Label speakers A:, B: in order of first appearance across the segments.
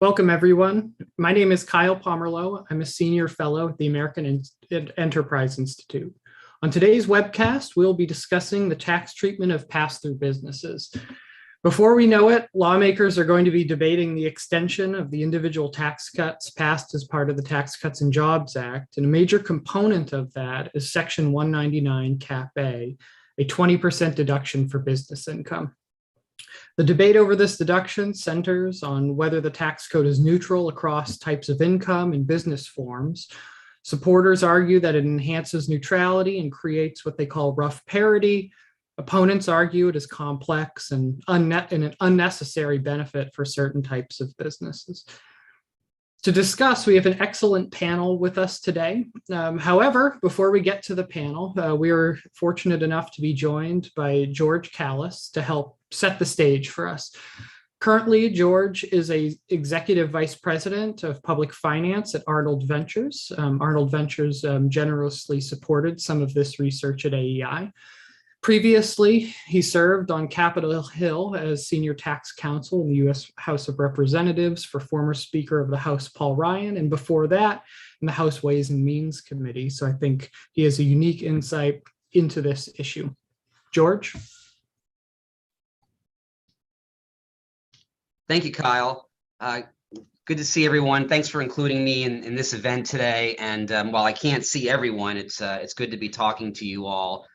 A: Welcome, everyone. My name is Kyle Pomerlow. I'm a senior fellow at the American Enterprise Institute. On today's webcast, we'll be discussing the tax treatment of pass-through businesses. Before we know it, lawmakers are going to be debating the extension of the individual tax cuts passed as part of the Tax Cuts and Jobs Act. And a major component of that is Section 199 Cap A 20% deduction for business income. The debate over this deduction centers on whether the tax code is neutral across types of income and business forms. Supporters argue that it enhances neutrality and creates what they call rough parity. Opponents argue it is complex and an unnecessary benefit for certain types of businesses. To discuss, we have an excellent panel with us today. However, before we get to the panel, we are fortunate enough to be joined by George Callis to help set the stage for us. Currently, George is an executive vice president of public finance at Arnold Ventures. Arnold Ventures generously supported some of this research at AEI. Previously, he served on Capitol Hill as senior tax counsel in the U.S. House of Representatives for former Speaker of the House, Paul Ryan, and before that, in the House Ways and Means Committee. So I think he has a unique insight into this issue. George?
B: Thank you, Kyle. Good to see everyone. Thanks for including me in this event today. And while I can't see everyone, it's good to be talking to you all.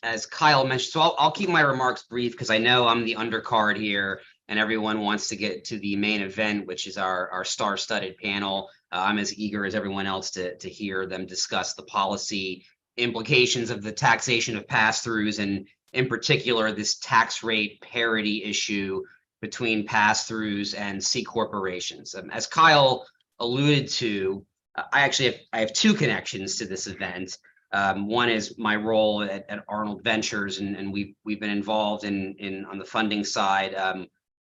B: As Kyle mentioned, so I'll keep my remarks brief because I know I'm the undercard here and everyone wants to get to the main event, which is our star-studded panel. I'm as eager as everyone else to hear them discuss the policy implications of the taxation of pass-throughs and in particular this tax rate parity issue between pass-throughs and C corporations. As Kyle alluded to, I have two connections to this event. One is my role at Arnold Ventures, and we've been involved in on the funding side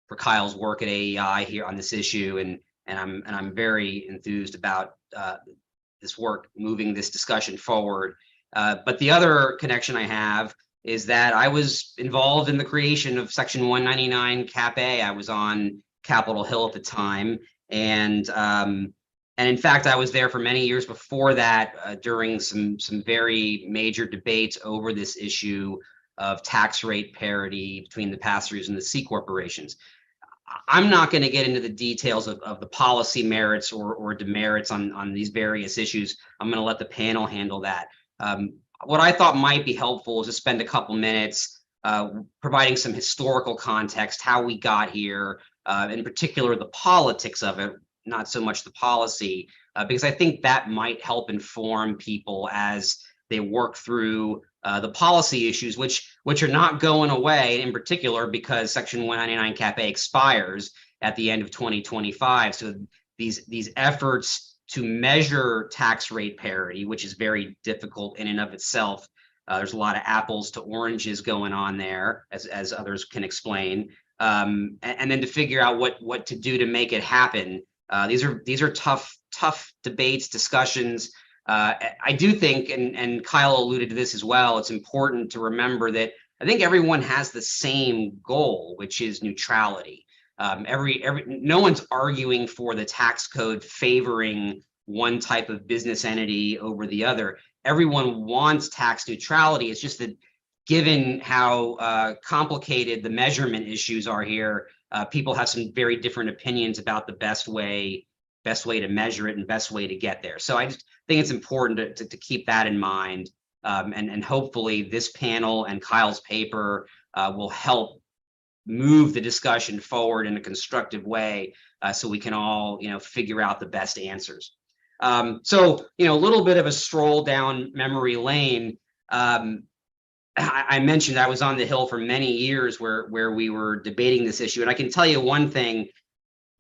B: for Kyle's work at AEI here on this issue, and I'm very enthused about this work moving this discussion forward. But the other connection I have is that I was involved in the creation of Section 199 Cap A. I was on Capitol Hill at the time, and in fact, I was there for many years before that during some very major debates over this issue of tax rate parity between the pass-throughs and the C corporations. I'm not going to get into the details of the policy merits or demerits on these various issues. I'm going to let the panel handle that. What I thought might be helpful is to spend a couple minutes providing some historical context, how we got here, in particular the politics of it, not so much the policy, because I think that might help inform people as they work through the policy issues, which are not going away, in particular because Section 199 Cap A expires at the end of 2025. So these efforts to measure tax rate parity, which is very difficult in and of itself, there's a lot of apples to oranges going on there, as others can explain, and then to figure out what to do to make it happen. These are tough debates, discussions. I do think, and Kyle alluded to this as well, it's important to remember that I think everyone has the same goal, which is neutrality. No one's arguing for the tax code favoring one type of business entity over the other. Everyone wants tax neutrality. It's just that given how complicated the measurement issues are here, people have some very different opinions about the best way to measure it and best way to get there. So I just think it's important to keep that in mind. And hopefully this panel and Kyle's paper will help move the discussion forward in a constructive way so we can all figure out the best answers. So a little bit of a stroll down memory lane. I mentioned I was on the Hill for many years where we were debating this issue. And I can tell you one thing,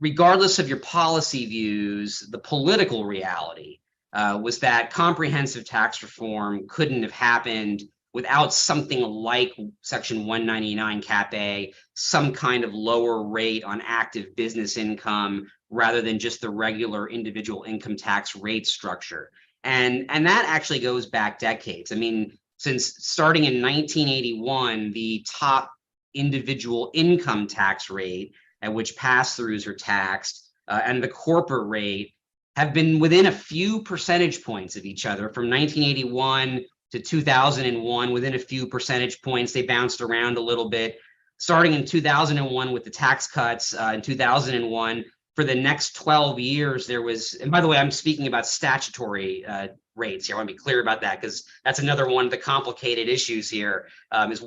B: regardless of your policy views, the political reality was that comprehensive tax reform couldn't have happened without something like Section 199 Cap A, some kind of lower rate on active business income rather than just the regular individual income tax rate structure. And that actually goes back decades. I mean, since starting in 1981, the top individual income tax rate at which pass-throughs are taxed and the corporate rate have been within a few percentage points of each other from 1981 to 2001, within a few percentage points. They bounced around a little bit. Starting in 2001 with the tax cuts in 2001, for the next 12 years, there was, and by the way, I'm speaking about statutory rates here. I want to be clear about that because that's another one of the complicated issues here, is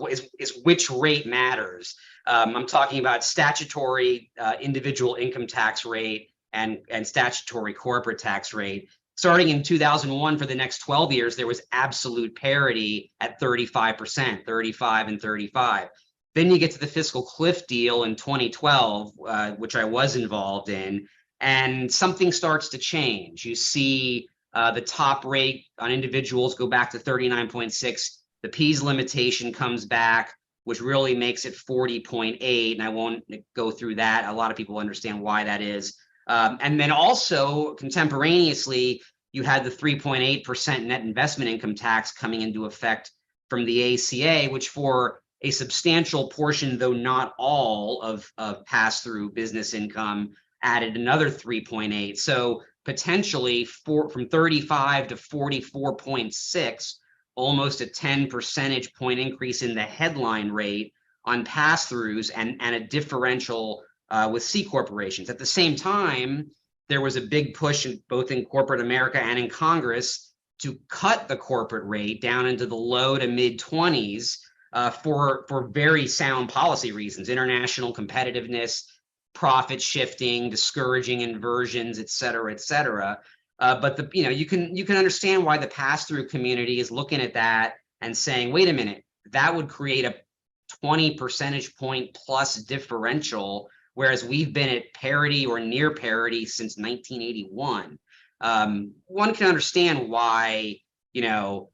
B: which rate matters. I'm talking about statutory individual income tax rate and statutory corporate tax rate. Starting in 2001, for the next 12 years, there was absolute parity at 35%, 35 and 35. Then you get to the fiscal cliff deal in 2012, which I was involved in, and something starts to change. You see the top rate on individuals go back to 39.6. The P's limitation comes back, which really makes it 40.8. And I won't go through that. A lot of people understand why that is. And then also contemporaneously, you had the 3.8% net investment income tax coming into effect from the ACA, which for a substantial portion, though not all, of pass-through business income added another 3.8. So potentially from 35 to 44.6, almost a 10 percentage point increase in the headline rate on pass-throughs and a differential with C corporations. At the same time, there was a big push both in corporate America and in Congress to cut the corporate rate down into the low to mid 20s for very sound policy reasons: international competitiveness, profit shifting, discouraging inversions, et cetera, et cetera. But you can understand why the pass-through community is looking at that and saying, wait a minute, that would create a 20 percentage point plus differential, whereas we've been at parity or near parity since 1981. One can understand why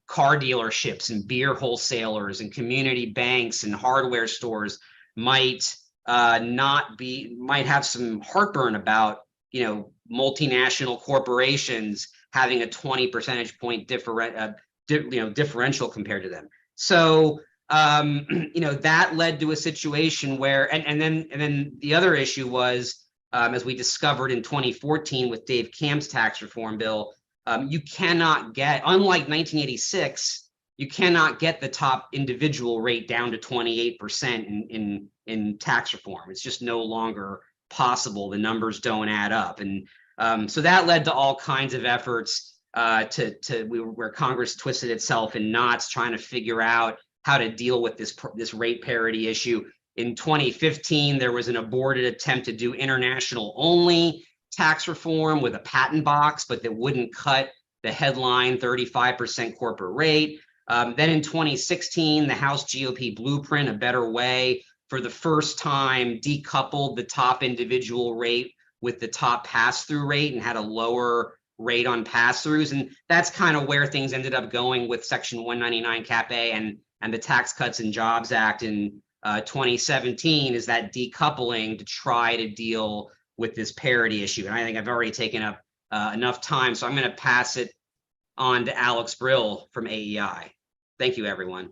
B: car dealerships and beer wholesalers and community banks and hardware stores might have some heartburn about multinational corporations having a 20 percentage point differential compared to them. So that led to a situation where, and then the other issue was, as we discovered in 2014 with Dave Camp's tax reform bill, you cannot get, unlike 1986, you cannot get the top individual rate down to 28% in tax reform. It's just no longer possible. The numbers don't add up. And so that led to all kinds of efforts where Congress twisted itself in knots trying to figure out how to deal with this rate parity issue. In 2015, there was an aborted attempt to do international only tax reform with a patent box, but that wouldn't cut the headline 35% corporate rate. Then in 2016, the House GOP blueprint, A Better Way, for the first time decoupled the top individual rate with the top pass-through rate and had a lower rate on pass-throughs. And that's kind of where things ended up going with Section 199 Cap A and the Tax Cuts and Jobs Act in 2017, is that decoupling to try to deal with this parity issue. And I think I've already taken up enough time, so I'm going to pass it on to Alex Brill from AEI. Thank you, everyone.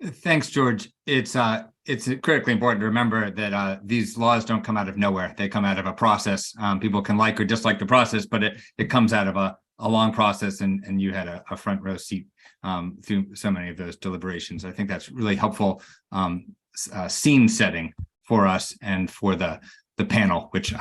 C: Thanks, George. It's critically important to remember that these laws don't come out of nowhere. They come out of a process. People can like or dislike the process, but it comes out of a long process, and you had a front row seat through so many of those deliberations. I think that's really helpful scene setting for us and for the panel, which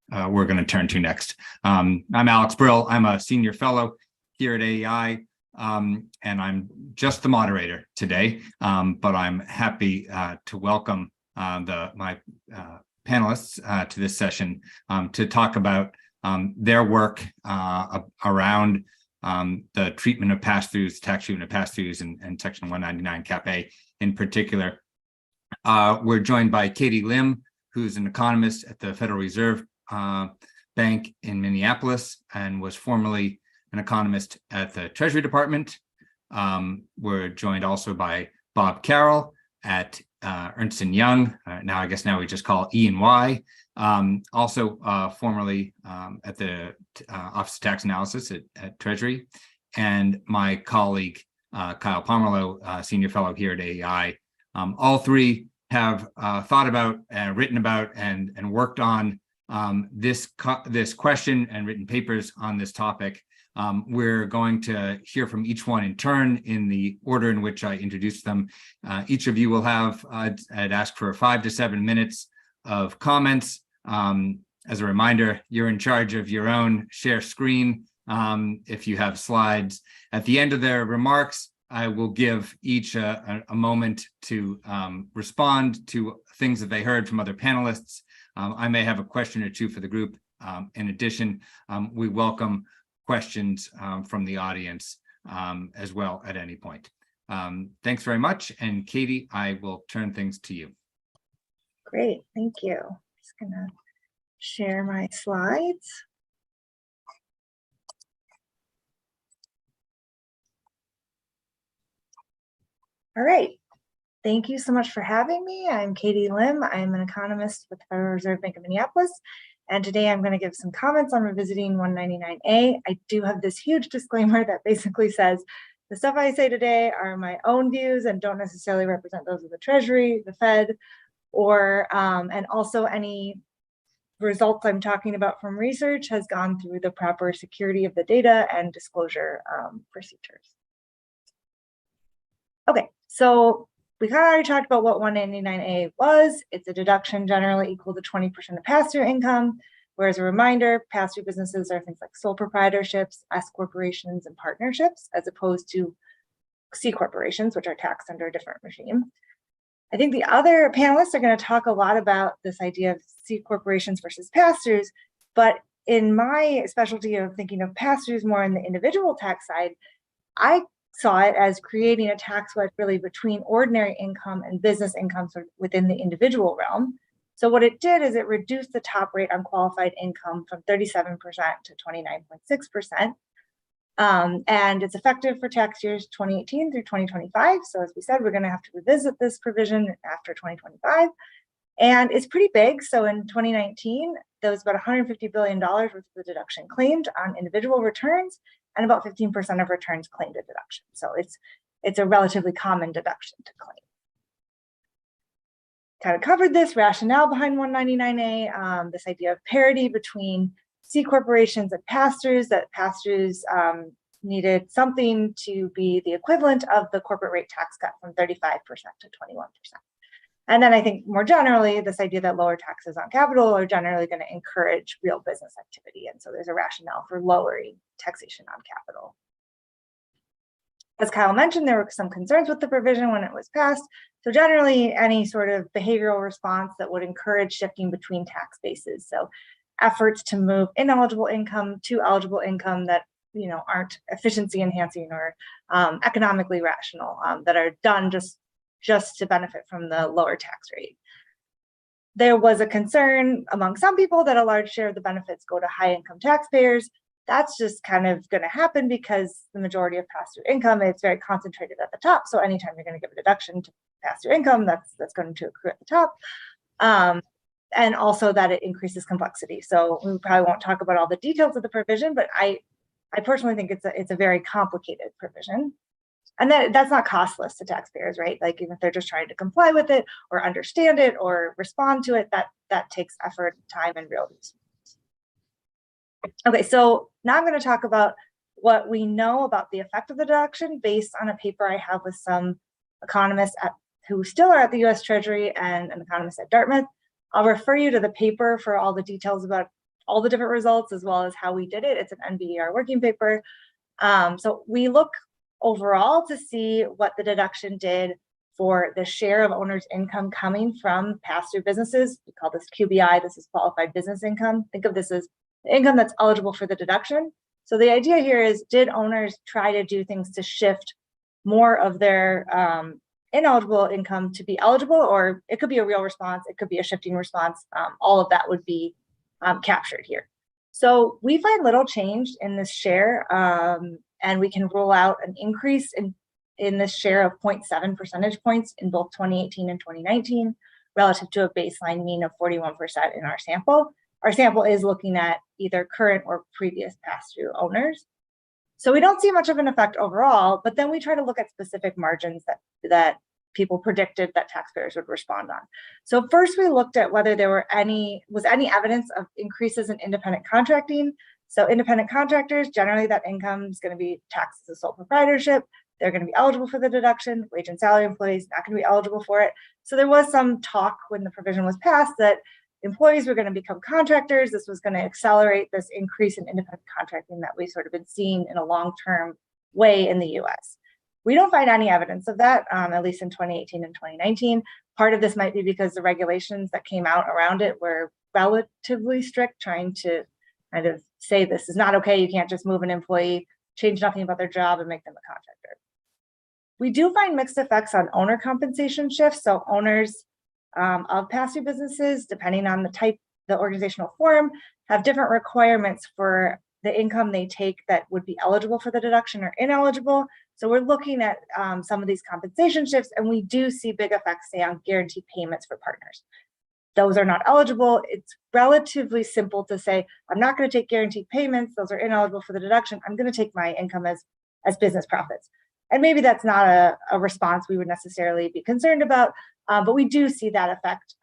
C: we're going to turn to next. I'm Alex Brill. I'm a senior fellow here at AEI, and I'm just the moderator today, but I'm happy to welcome my panelists to this session to talk about their work around the treatment of pass-throughs, tax treatment of pass-throughs, and Section 199 Cap A in particular. We're joined by Katie Lim, who's an economist at the Federal Reserve Bank in Minneapolis and was formerly an economist at the Treasury Department. We're joined also by Bob Carroll at Ernst & Young. Now we just call E&Y. Also formerly at the Office of Tax Analysis at Treasury. And my colleague, Kyle Pomerleau, senior fellow here at AEI. All three have thought about, written about, and worked on this question and written papers on this topic. We're going to hear from each one in turn in the order in which I introduced them. Each of you will have, I'd ask for 5 to 7 minutes of comments. As a reminder, you're in charge of your own share screen. If you have slides at the end of their remarks, I will give each a moment to respond to things that they heard from other panelists. I may have a question or two for the group. In addition, we welcome questions from the audience as well at any point. Thanks very much. And Katie, I will turn things to you.
D: Great, thank you. Just gonna share my slides. All right, thank you so much for having me. I'm Katie Lim. I'm an economist with the Federal Reserve Bank of Minneapolis. And today I'm going to give some comments on revisiting 199A. I do have this huge disclaimer that basically says the stuff I say today are my own views and don't necessarily represent those of the Treasury, the Fed, or and also any results I'm talking about from research has gone through the proper security of the data and disclosure procedures. Okay, so we kind of already talked about what 199A was. It's a deduction generally equal to 20% of pass-through income, whereas a reminder, pass-through businesses are things like sole proprietorships, S corporations, and partnerships, as opposed to C corporations, which are taxed under a different regime. I think the other panelists are going to talk a lot about this idea of C corporations versus pass-throughs, but in my specialty of thinking of pass-throughs more in the individual tax side, I saw it as creating a tax wedge really between ordinary income and business income sort of within the individual realm. So what it did is it reduced the top rate on qualified income from 37% to 29.6%. And it's effective for tax years 2018 through 2025. So as we said, we're going to have to revisit this provision after 2025. And it's pretty big. So in 2019, there was about $150 billion worth of the deduction claimed on individual returns, and about 15% of returns claimed a deduction. So it's a relatively common deduction to claim. Kind of covered this rationale behind 199A, this idea of parity between C corporations and pass-throughs, that pass-throughs needed something to be the equivalent of the corporate rate tax cut from 35% to 21%. And then I think more generally, this idea that lower taxes on capital are generally going to encourage real business activity. And so there's a rationale for lowering taxation on capital. As Kyle mentioned, there were some concerns with the provision when it was passed. So generally, any sort of behavioral response that would encourage shifting between tax bases. So efforts to move ineligible income to eligible income that aren't efficiency enhancing or economically rational, that are done just to benefit from the lower tax rate. There was a concern among some people that a large share of the benefits go to high income taxpayers. That's just kind of going to happen because the majority of pass-through income, it's very concentrated at the top. So anytime you're going to give a deduction to pass-through income, that's going to accrue at the top. And also that it increases complexity. So we probably won't talk about all the details of the provision, but I personally think it's a very complicated provision. And that's not costless to taxpayers, right? Like even if they're just trying to comply with it or understand it or respond to it, that takes effort, time, and real resources. Okay, so now I'm going to talk about what we know about the effect of the deduction based on a paper I have with some economists who still are at the US Treasury and an economist at Dartmouth. I'll refer you to the paper for all the details about all the different results as well as how we did it. It's an NBER working paper. So we look overall to see what the deduction did for the share of owners' income coming from pass-through businesses. We call this QBI. This is qualified business income. Think of this as the income that's eligible for the deduction. So the idea here is, did owners try to do things to shift more of their ineligible income to be eligible? Or it could be a real response. It could be a shifting response. All of that would be captured here. So we find little change in this share, and we can rule out an increase in this share of 0.7 percentage points in both 2018 and 2019, relative to a baseline mean of 41% in our sample. Our sample is looking at either current or previous pass-through owners. So we don't see much of an effect overall, but then we try to look at specific margins that people predicted that taxpayers would respond on. So first we looked at whether there was any evidence of increases in independent contracting. So independent contractors, generally that income is going to be taxed as a sole proprietorship. They're going to be eligible for the deduction. Wage and salary employees not going to be eligible for it. So there was some talk when the provision was passed that employees were going to become contractors. This was going to accelerate this increase in independent contracting that we sort of been seeing in a long-term way in the US. We don't find any evidence of that, at least in 2018 and 2019. Part of this might be because the regulations that came out around it were relatively strict, trying to kind of say this is not okay. You can't just move an employee, change nothing about their job and make them a contractor. We do find mixed effects on owner compensation shifts. So owners of pass-through businesses, depending on the type, the organizational form, have different requirements for the income they take that would be eligible for the deduction or ineligible. So we're looking at some of these compensation shifts, and we do see big effects, say, on guaranteed payments for partners. Those are not eligible. It's relatively simple to say, I'm not going to take guaranteed payments. Those are ineligible for the deduction. I'm going to take my income as business profits. And maybe that's not a response we would necessarily be concerned about, but we do see that effect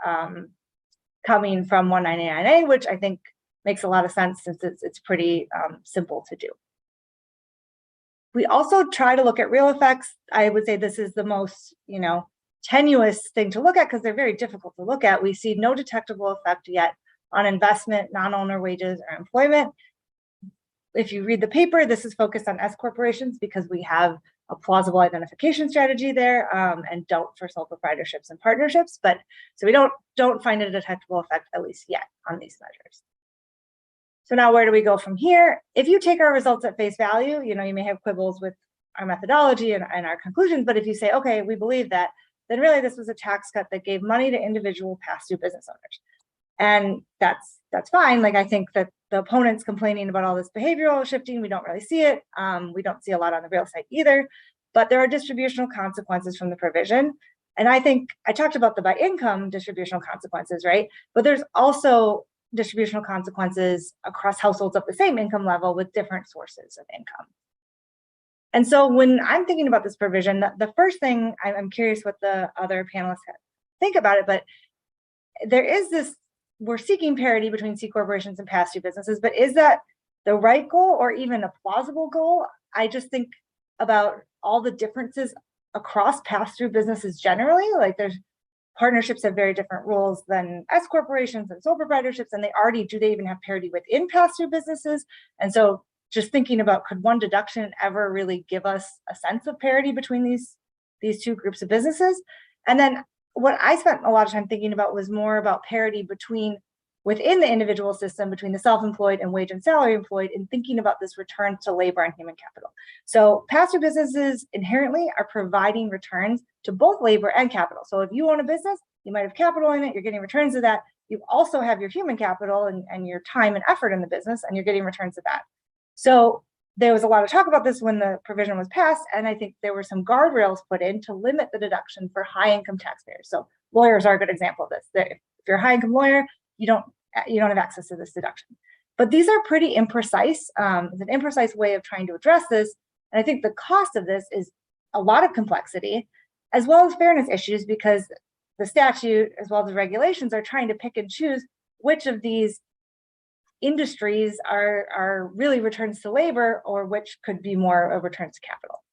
D: coming from 199A, which I think makes a lot of sense since it's pretty simple to do. We also try to look at real effects. I would say this is the most, tenuous thing to look at because they're very difficult to look at. We see no detectable effect yet on investment, non-owner wages, or employment. If you read the paper, this is focused on S corporations because we have a plausible identification strategy there, and don't for sole proprietorships and partnerships. But so we don't find a detectable effect, at least yet, on these measures. So now where do we go from here? If you take our results at face value, you may have quibbles with our methodology and our conclusions, but if you say, okay, we believe that, then really this was a tax cut that gave money to individual pass-through business owners. And that's fine. Like, I think that the opponents complaining about all this behavioral shifting, we don't really see it. We don't see a lot on the real side either, but there are distributional consequences from the provision. And I think I talked about the by income distributional consequences, right? But there's also distributional consequences across households of the same income level with different sources of income. And so when I'm thinking about this provision, the first thing, I'm curious what the other panelists think about it, but there is this, we're seeking parity between C corporations and pass-through businesses, but is that the right goal or even a plausible goal? I just think about all the differences across pass-through businesses generally. Like, there's partnerships have very different rules than S corporations and sole proprietorships, and do they even have parity within pass-through businesses? And so just thinking about, could one deduction ever really give us a sense of parity between these two groups of businesses? And then what I spent a lot of time thinking about was more about parity within the individual system, between the self-employed and wage and salary employed, and thinking about this return to labor and human capital. So pass-through businesses inherently are providing returns to both labor and capital. So if you own a business, you might have capital in it, you're getting returns of that. You also have your human capital and your time and effort in the business, and you're getting returns of that. So there was a lot of talk about this when the provision was passed, and I think there were some guardrails put in to limit the deduction for high income taxpayers. So lawyers are a good example of this. If you're a high income lawyer, you don't have access to this deduction. But these are pretty imprecise. It's an imprecise way of trying to address this. And I think the cost of this is a lot of complexity, as well as fairness issues, because the statute, as well as the regulations, are trying to pick and choose which of these industries are really returns to labor or which could be more of returns to capital.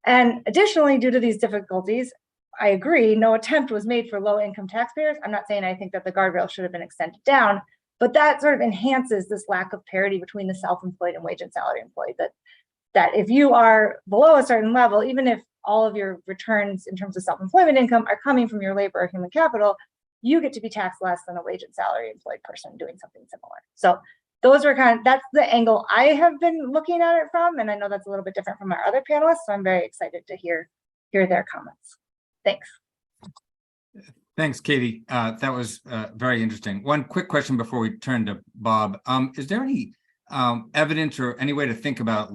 D: And additionally, due to these difficulties, I agree, no attempt was made for low income taxpayers. I'm not saying I think that the guardrail should have been extended down, but that sort of enhances this lack of parity between the self-employed and wage and salary employed, that if you are below a certain level, even if all of your returns in terms of self-employment income are coming from your labor or human capital, you get to be taxed less than a wage and salary employed person doing something similar. So those are that's the angle I have been looking at it from. And I know that's a little bit different from our other panelists. So I'm very excited to hear their comments. Thanks.
C: Thanks, Katie. That was very interesting. One quick question before we turn to Bob. Is there any evidence or any way to think about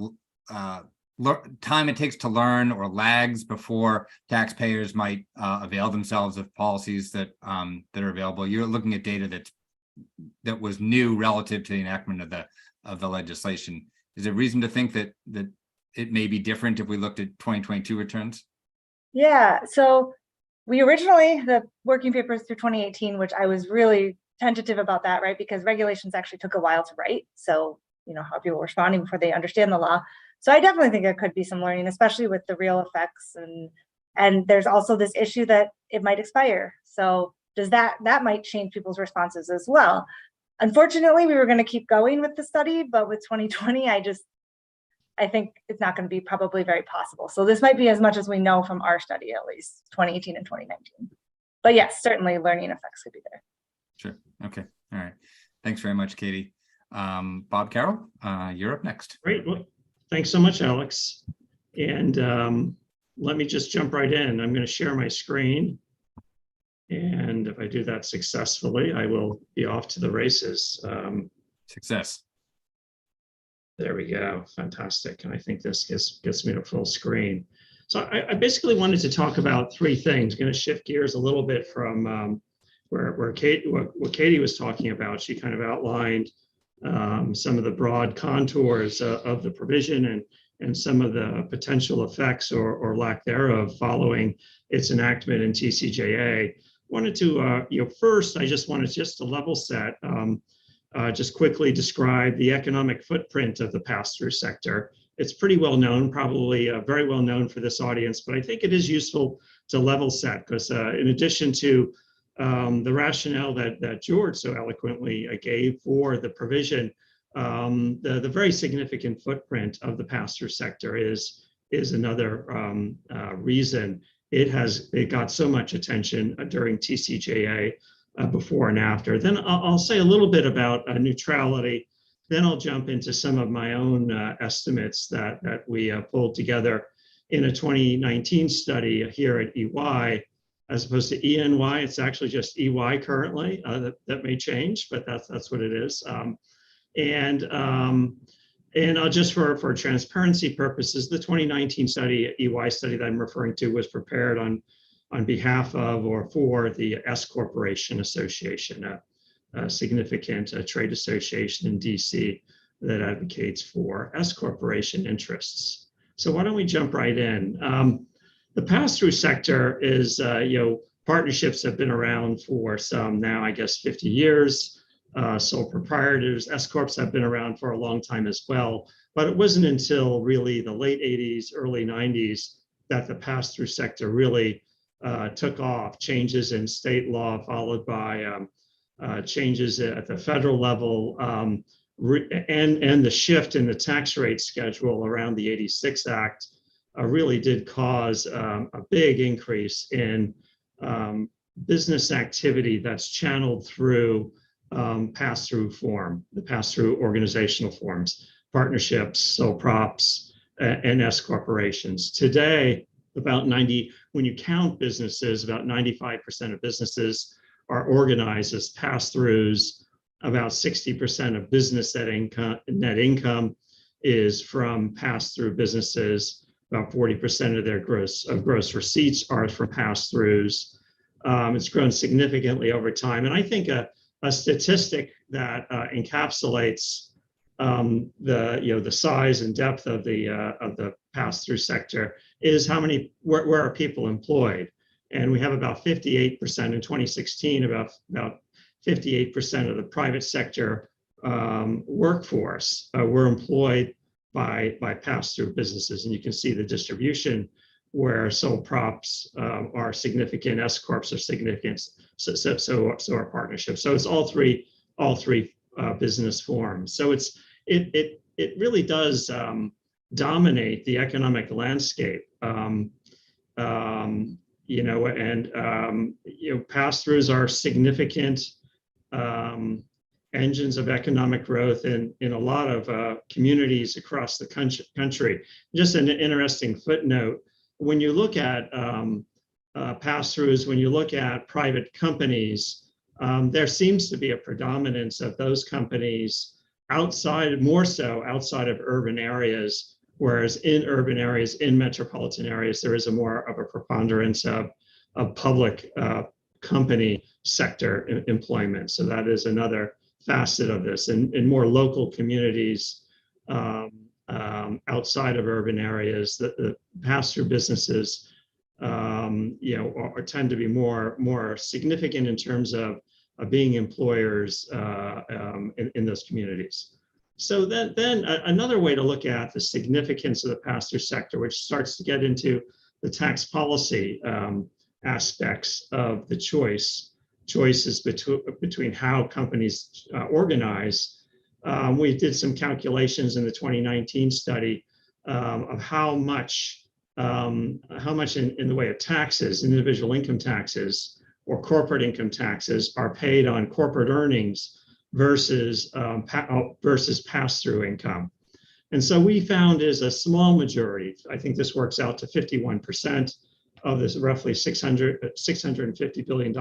C: time it takes to learn or lags before taxpayers might avail themselves of policies that are available? You're looking at data that was new relative to the enactment of the legislation. Is there reason to think that it may be different if we looked at 2022 returns?
D: Yeah, so we originally, the working papers through 2018, which I was really tentative about that, right? Because regulations actually took a while to write. So, how people responding before they understand the law. So I definitely think there could be some learning, especially with the real effects. And there's also this issue that it might expire. So that might change people's responses as well. Unfortunately, we were going to keep going with the study, but with 2020, I think it's not going to be probably very possible. So this might be as much as we know from our study, at least 2018 and 2019. But yes, certainly learning effects could be there.
C: Sure. Okay. All right. Thanks very much, Katie. Bob Carroll, you're up next.
E: Great. Well, thanks so much, Alex. And let me just jump right in. I'm going to share my screen. And if I do that successfully, I will be off to the races.
C: Success.
E: There we go. Fantastic. And I think this gets me to full screen. So I basically wanted to talk about three things. Going to shift gears a little bit from what Katie was talking about. She kind of outlined some of the broad contours of the provision and some of the potential effects or lack thereof following its enactment in TCJA. Wanted to, first, I just wanted to level set, just quickly describe the economic footprint of the pass-through sector. It's pretty well known, probably very well known for this audience, but I think it is useful to level set because in addition to the rationale that George so eloquently gave for the provision, the very significant footprint of the pass-through sector is another reason it got so much attention during TCJA before and after. Then I'll say a little bit about neutrality. Then I'll jump into some of my own estimates that we pulled together in a 2019 study here at EY, as opposed to ENY. It's actually just EY currently. That may change, but that's what it is. And I'll just for transparency purposes, the 2019 study, EY study that I'm referring to, was prepared on behalf of or for the S Corporation Association, a significant trade association in DC that advocates for S Corporation interests. So why don't we jump right in? The pass-through sector is, partnerships have been around for some now, I guess, 50 years. Sole proprietors, S Corps have been around for a long time as well, but it wasn't until really the late 80s, early 90s that the pass-through sector really took off. Changes in state law followed by changes at the federal level and the shift in the tax rate schedule around the 86 Act really did cause a big increase in business activity that's channeled through pass-through the pass-through organizational forms, partnerships, sole props, and S corporations. Today, when you count businesses, about 95% of businesses are organized as pass-throughs. About 60% of business net income is from pass-through businesses. About 40% of their gross receipts are from pass-throughs. It's grown significantly over time, and I think a statistic that encapsulates the size and depth of the pass-through sector is where are people employed, and we have about 58% in 2016. About 58% of the private sector workforce were employed by pass-through businesses, and you can see the distribution where sole props are significant, S corps are significant, so are partnerships. So it's all three business forms. So it really does dominate the economic landscape. Pass-throughs are significant engines of economic growth in a lot of communities across the country. Just an interesting footnote: when you look at pass-throughs, when you look at private companies, there seems to be a predominance of those companies more so outside of urban areas, whereas in urban areas, in metropolitan areas, there is more of a preponderance of public company sector employment. So that is another facet of this. In more local communities outside of urban areas, the pass-through businesses or tend to be more significant in terms of being employers in those communities. So then another way to look at the significance of the pass-through sector, which starts to get into the tax policy aspects of the choices between how companies organize. We did some calculations in the 2019 study of how much in the way of taxes, individual income taxes or corporate income taxes are paid on corporate earnings versus pass-through income. And so we found is a small majority. I think this works out to 51% of this roughly $650 billion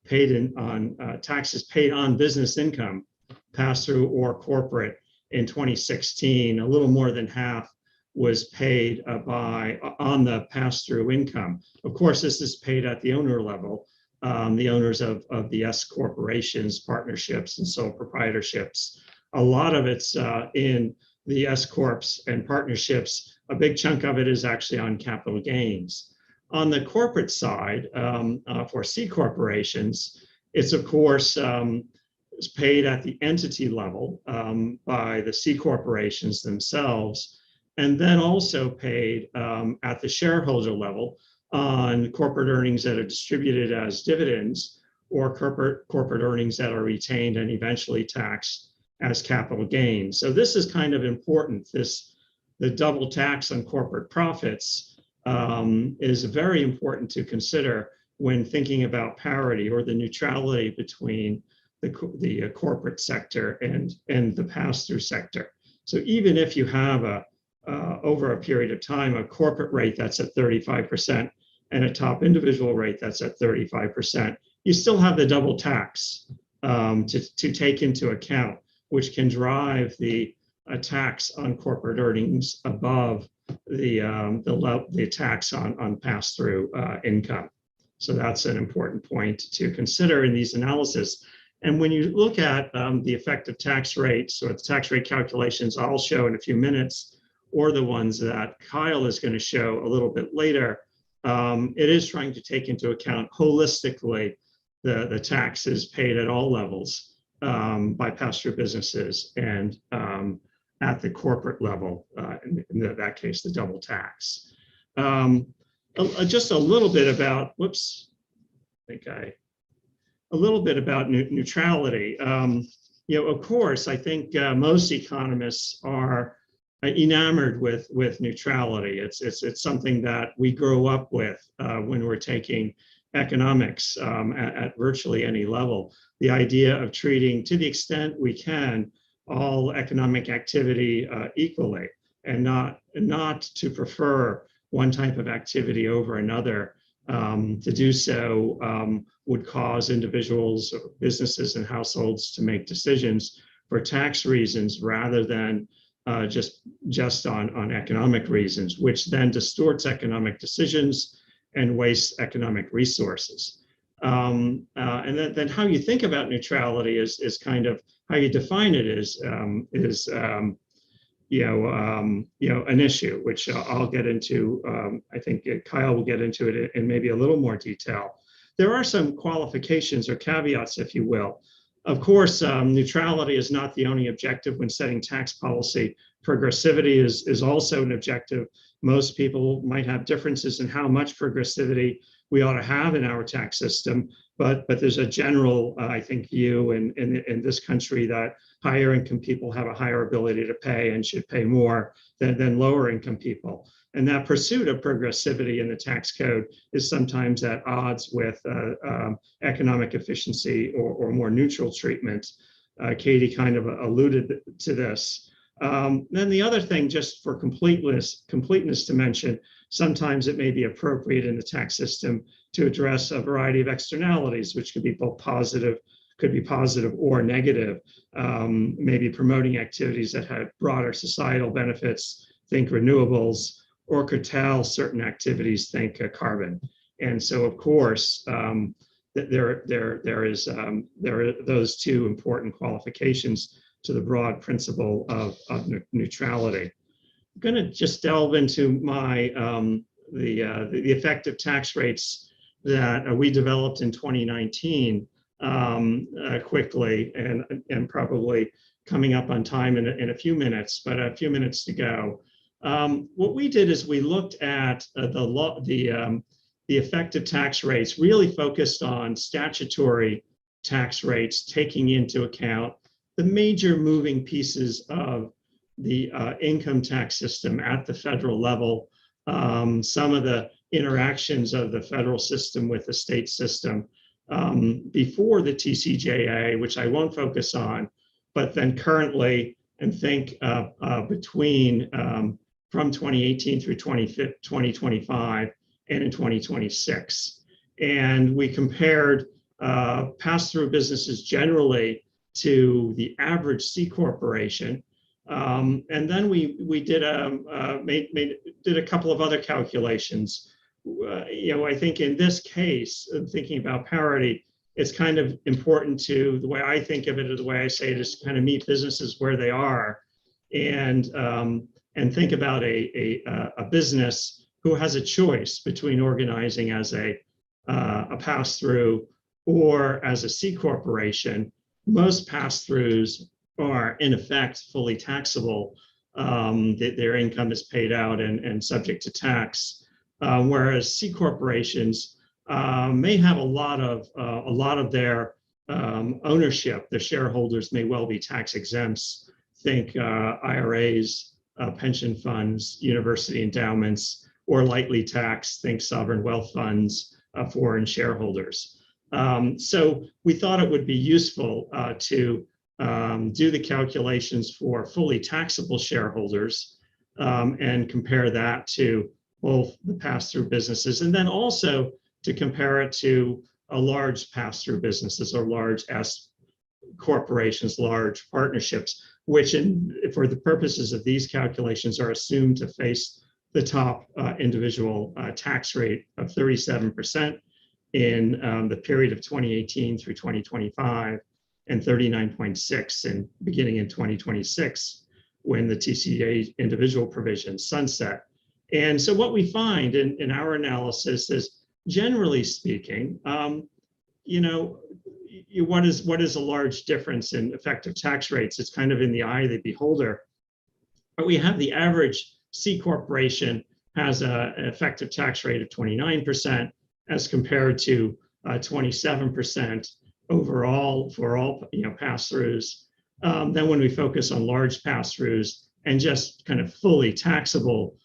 E: paid on taxes paid on business income, pass-through or corporate in 2016. A little more than half was paid on the pass-through income. Of course, this is paid at the owner level, the owners of the S corporations, partnerships, and sole proprietorships. A lot of it's in the S corps and partnerships. A big chunk of it is actually on capital gains. On the corporate side, for C corporations, it's of course is paid at the entity level by the C corporations themselves, and then also paid at the shareholder level on corporate earnings that are distributed as dividends or corporate earnings that are retained and eventually taxed as capital gains. So this is kind of important. The double tax on corporate profits is very important to consider when thinking about parity or the neutrality between the corporate sector and the pass-through sector. So even if you have over a period of time, a corporate rate that's at 35% and a top individual rate that's at 35%, you still have the double tax to take into account, which can drive the tax on corporate earnings above the tax on pass-through income. So that's an important point to consider in these analyses. And when you look at the effective tax rates or the tax rate calculations I'll show in a few minutes, or the ones that Kyle is going to show a little bit later, it is trying to take into account holistically the taxes paid at all levels by pass-through businesses and at the corporate level, in that case, the double tax. Just a little bit about, a little bit about neutrality. Of course, I think most economists are enamored with neutrality. It's something that we grow up with when we're taking economics at virtually any level. The idea of treating, to the extent we can, all economic activity equally, and not to prefer one type of activity over another. To do so would cause individuals, businesses, and households to make decisions for tax reasons rather than just on economic reasons, which then distorts economic decisions and wastes economic resources. And then how you think about neutrality is kind of how you define it is an issue, which I'll get into. I think Kyle will get into it in maybe a little more detail. There are some qualifications or caveats, if you will. Of course, neutrality is not the only objective when setting tax policy. Progressivity is also an objective. Most people might have differences in how much progressivity we ought to have in our tax system, but there's a general, I think, view in this country that higher income people have a higher ability to pay and should pay more than lower income people. And that pursuit of progressivity in the tax code is sometimes at odds with economic efficiency or more neutral treatment. Katie kind of alluded to this. Then the other thing, just for completeness to mention, sometimes it may be appropriate in the tax system to address a variety of externalities, which could be both positive or negative, maybe promoting activities that have broader societal benefits, think renewables, or curtail certain activities, think carbon. And so, of course, there are those two important qualifications to the broad principle of neutrality. I'm going to just delve into my the effective tax rates that we developed in 2019 quickly, and probably coming up on time in a few minutes, but a few minutes to go. What we did is we looked at the effective tax rates, really focused on statutory tax rates, taking into account the major moving pieces of the income tax system at the federal level, some of the interactions of the federal system with the state system before the TCJA, which I won't focus on, but then currently, and think between from 2018 through 2025 and in 2026. And we compared pass-through businesses generally to the average C corporation. And then we did a couple of other calculations. I think in this case, thinking about parity, it's kind of important to, the way I think of it, or the way I say it, is to kind of meet businesses where they are, and think about a business who has a choice between organizing as a pass-through or as a C corporation. Most pass-throughs are in effect fully taxable. Their income is paid out and subject to tax, whereas C corporations may have a lot of their ownership. The shareholders may well be tax exempts. Think IRAs, pension funds, university endowments, or lightly taxed. Think sovereign wealth funds, foreign shareholders. So we thought it would be useful to do the calculations for fully taxable shareholders and compare that to both the pass-through businesses, and then also to compare it to a large pass-through businesses or large S corporations, large partnerships, which for the purposes of these calculations are assumed to face the top individual tax rate of 37% in the period of 2018 through 2025, and 39.6% beginning in 2026, when the TCJA individual provisions sunset. And so what we find in our analysis is, generally speaking, what is a large difference in effective tax rates? It's kind of in the eye of the beholder. But we have the average C corporation has an effective tax rate of 29%, as compared to 27% overall for all pass-throughs. Then when we focus on large pass-throughs and just kind of fully taxable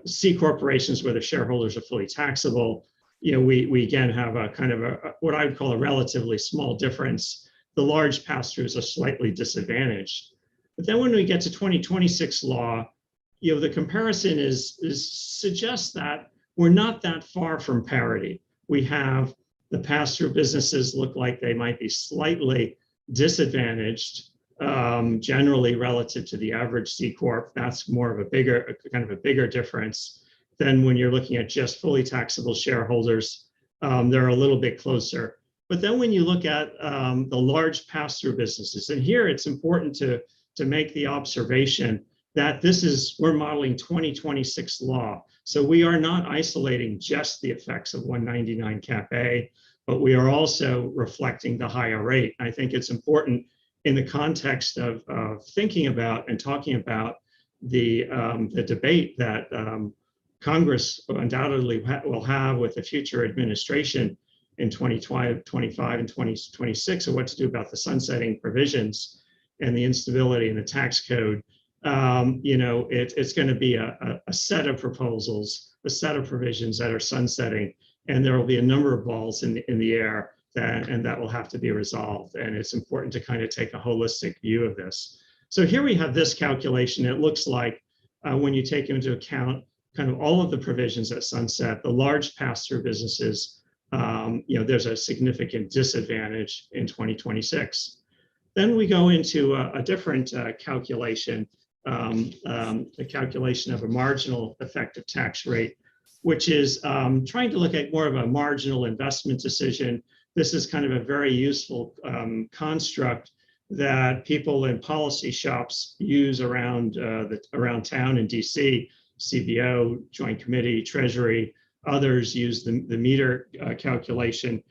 E: C corporations where the shareholders are fully taxable, we again have a kind of what I would call a relatively small difference. The large pass-throughs are slightly disadvantaged. But then when we get to 2026 law, the comparison suggests that we're not that far from parity. We have the pass-through businesses look like they might be slightly disadvantaged, generally relative to the average C corp. That's more of a bigger difference than when you're looking at just fully taxable shareholders. They're a little bit closer. But then when you look at the large pass-through businesses, and here it's important to make the observation that we're modeling 2026 law. So we are not isolating just the effects of 199 Cap A, but we are also reflecting the higher rate. I think it's important in the context of thinking about and talking about the debate that Congress undoubtedly will have with the future administration in 2025 and 2026, of what to do about the sunsetting provisions and the instability in the tax code. It's going to be a set of proposals, a set of provisions that are sunsetting, and there will be a number of balls in the air that will have to be resolved. And it's important to kind of take a holistic view of this. So here we have this calculation. It looks like when you take into account kind of all of the provisions that sunset, the large pass-through businesses, there's a significant disadvantage in 2026. Then we go into a different calculation, the calculation of a marginal effective tax rate, which is trying to look at more of a marginal investment decision. This is kind of a very useful construct that people in policy shops use around town in DC. CBO, Joint Committee, Treasury. Others use the meter calculation.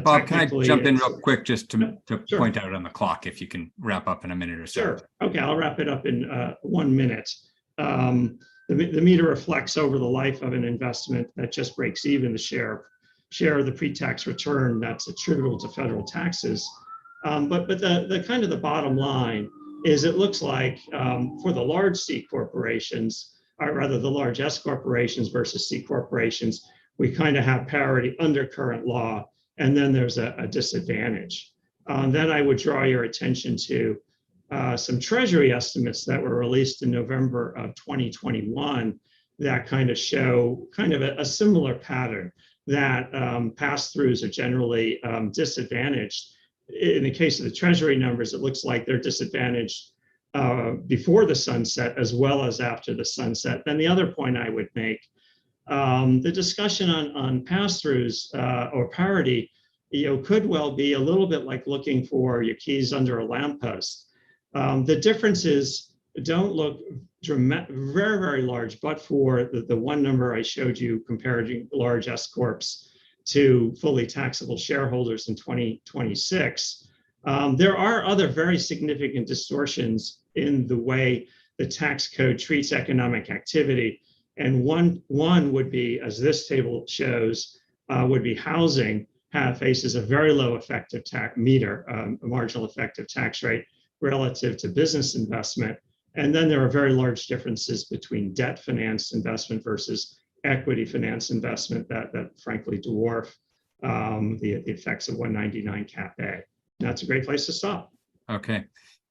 C: Bob, can I jump in real quick just to
E: Sure.
C: point out on the clock if you can wrap up in a minute or so?
E: Sure. Okay, I'll wrap it up in 1 minute. The meter reflects over the life of an investment that just breaks even the share of the pre-tax return that's attributable to federal taxes. But the kind of the bottom line is it looks like for the large C corporations, or rather the large S corporations versus C corporations, we kind of have parity under current law, and then there's a disadvantage. Then I would draw your attention to some Treasury estimates that were released in November of 2021 that kind of show kind of a similar pattern, that pass-throughs are generally disadvantaged. In the case of the Treasury numbers, it looks like they're disadvantaged before the sunset as well as after the sunset. Then the other point I would make, the discussion on pass-throughs or parity, could well be a little bit like looking for your keys under a lamppost. The differences don't look very, very large, but for the one number I showed you comparing large S corps to fully taxable shareholders in 2026. There are other very significant distortions in the way the tax code treats economic activity. And one would be, as this table shows, would be housing faces a very low effective tax meter, a marginal effective tax rate relative to business investment. And then there are very large differences between debt financed investment versus equity finance investment that frankly dwarf the effects of 199 Cap A. That's a great place to stop.
C: Okay,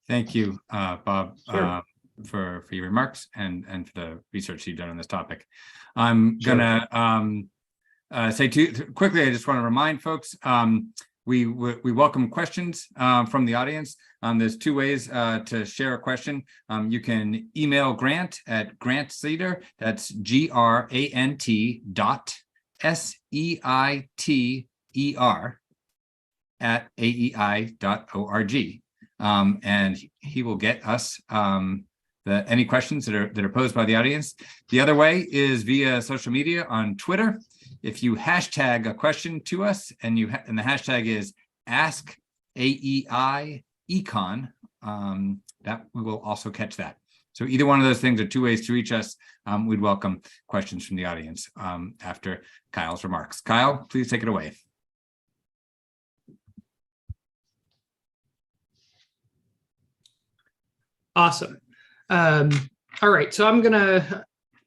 C: thank you, Bob,
E: Sure.
C: for your remarks and for the research you've done on this topic. I'm gonna say quickly, I just want to remind folks, we welcome questions from the audience. There's two ways to share a question. You can email Grant at grantseiter, that's grant.seiter at aei.org. And he will get us any questions that are posed by the audience. The other way is via social media on Twitter. If you hashtag a question to us and the hashtag is AskAEIEcon, that we will also catch that. So either one of those things are two ways to reach us. We'd welcome questions from the audience after Kyle's remarks. Kyle, please take it away.
A: Awesome. All right, so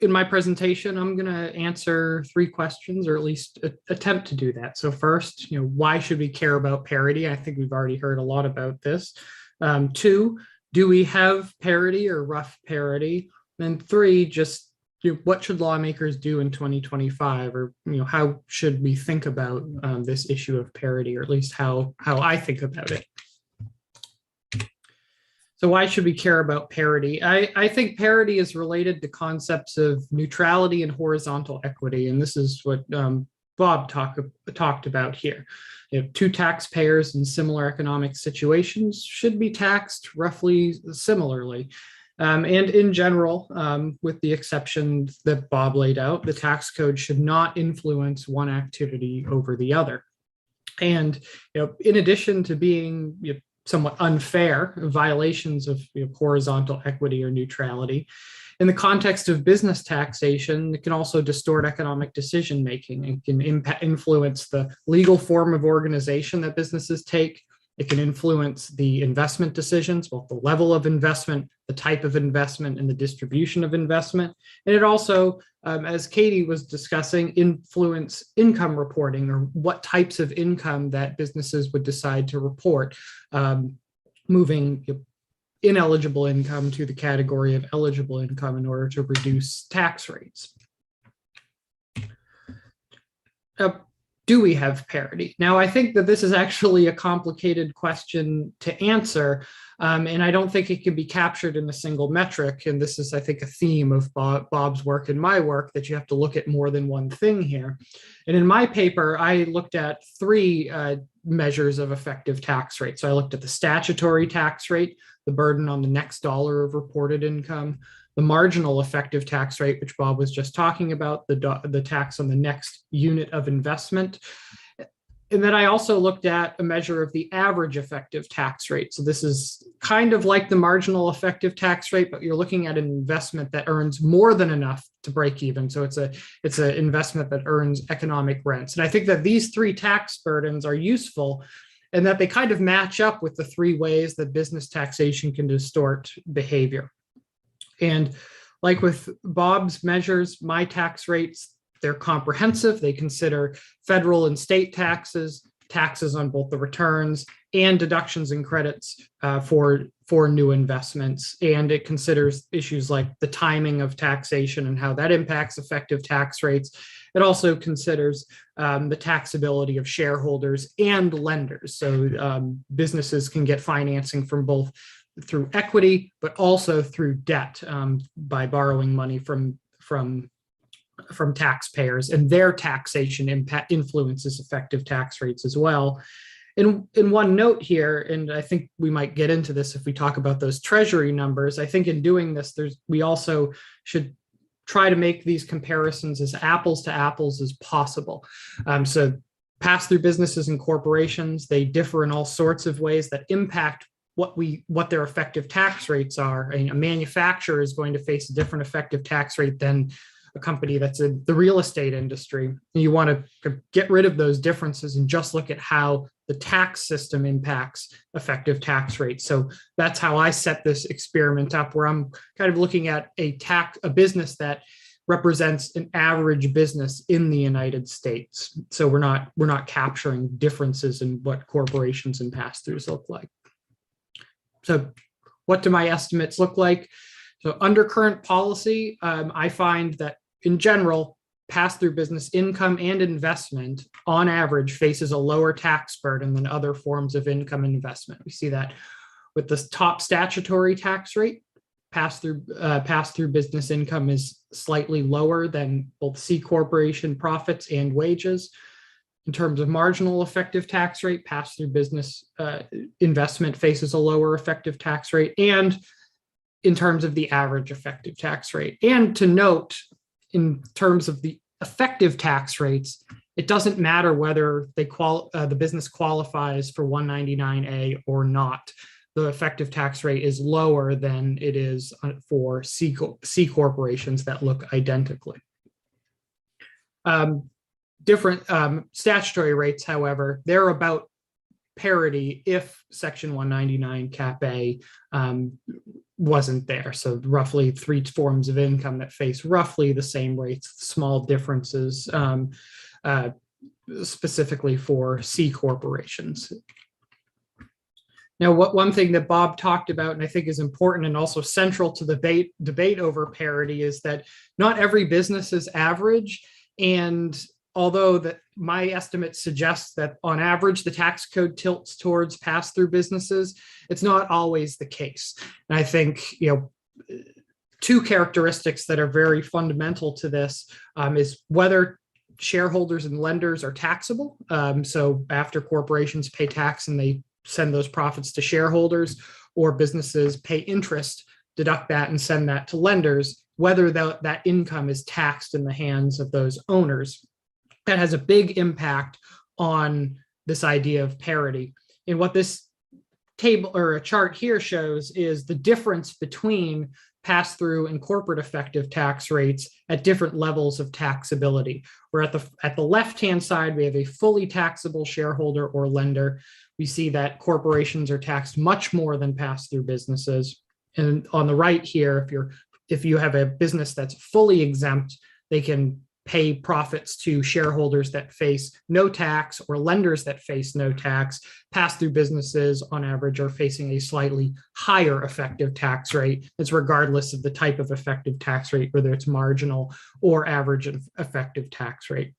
A: in my presentation, I'm gonna answer 3 questions, or at least attempt to do that. So first, why should we care about parity? I think we've already heard a lot about this. 2, do we have parity or rough parity? And 3, just what should lawmakers do in 2025, or how should we think about this issue of parity, or at least how I think about it. So why should we care about parity? I think parity is related to concepts of neutrality and horizontal equity, and this is what Bob talked about here. Two taxpayers in similar economic situations should be taxed roughly similarly. And in general, with the exception that Bob laid out, the tax code should not influence one activity over the other. And in addition to being somewhat unfair, violations of horizontal equity or neutrality, in the context of business taxation, it can also distort economic decision making. It can influence the legal form of organization that businesses take. It can influence the investment decisions, both the level of investment, the type of investment, and the distribution of investment. And it also, as Katie was discussing, influence income reporting, or what types of income that businesses would decide to report, moving ineligible income to the category of eligible income in order to reduce tax rates. Do we have parity? Now, I think that this is actually a complicated question to answer, and I don't think it can be captured in a single metric. And this is, I think, a theme of Bob's work and my work, that you have to look at more than one thing here. And in my paper, I looked at 3 measures of effective tax rate. So I looked at the statutory tax rate, the burden on the next dollar of reported income, the marginal effective tax rate, which Bob was just talking about, the tax on the next unit of investment. And then I also looked at a measure of the average effective tax rate. So this is kind of like the marginal effective tax rate, but you're looking at an investment that earns more than enough to break even. So it's an investment that earns economic rents. And I think that these three tax burdens are useful and that they kind of match up with the three ways that business taxation can distort behavior. And like with Bob's measures, my tax rates, they're comprehensive. They consider federal and state taxes, taxes on both the returns and deductions and credits for new investments. And it considers issues like the timing of taxation and how that impacts effective tax rates. It also considers the taxability of shareholders and lenders. So businesses can get financing from both through equity, but also through debt by borrowing money from taxpayers, and their taxation influences effective tax rates as well. In one note here, and I think we might get into this if we talk about those treasury numbers, I think in doing this, we also should try to make these comparisons as apples to apples as possible. So pass-through businesses and corporations, they differ in all sorts of ways that impact what their effective tax rates are. I mean, a manufacturer is going to face a different effective tax rate than a company that's in the real estate industry. And you want to get rid of those differences and just look at how the tax system impacts effective tax rates. So that's how I set this experiment up, where I'm kind of looking at a business that represents an average business in the United States. So we're not capturing differences in what corporations and pass-throughs look like. So what do my estimates look like? So under current policy, I find that in general, pass-through business income and investment on average faces a lower tax burden than other forms of income and investment. We see that with the top statutory tax rate, pass-through business income is slightly lower than both C corporation profits and wages. In terms of marginal effective tax rate, pass-through business investment faces a lower effective tax rate, and in terms of the average effective tax rate. And to note, in terms of the effective tax rates, it doesn't matter whether the business qualifies for 199A or not. The effective tax rate is lower than it is for C corporations that look identically. Different statutory rates, however, they're about parity if Section 199 Cap A wasn't there. So roughly three forms of income that face roughly the same rates, small differences specifically for C corporations. Now, one thing that Bob talked about, and I think is important and also central to the debate over parity, is that not every business is average. And although my estimate suggests that on average, the tax code tilts towards pass-through businesses, it's not always the case. And I think, two characteristics that are very fundamental to this is whether shareholders and lenders are taxable. So after corporations pay tax and they send those profits to shareholders, or businesses pay interest, deduct that and send that to lenders, whether that income is taxed in the hands of those owners. That has a big impact on this idea of parity. And what this table or a chart here shows is the difference between pass-through and corporate effective tax rates at different levels of taxability. Where at the left-hand side, we have a fully taxable shareholder or lender. We see that corporations are taxed much more than pass-through businesses. And on the right here, if you have a business that's fully exempt, they can pay profits to shareholders that face no tax or lenders that face no tax. Pass-through businesses on average are facing a slightly higher effective tax rate. It's regardless of the type of effective tax rate, whether it's marginal or average effective tax rate.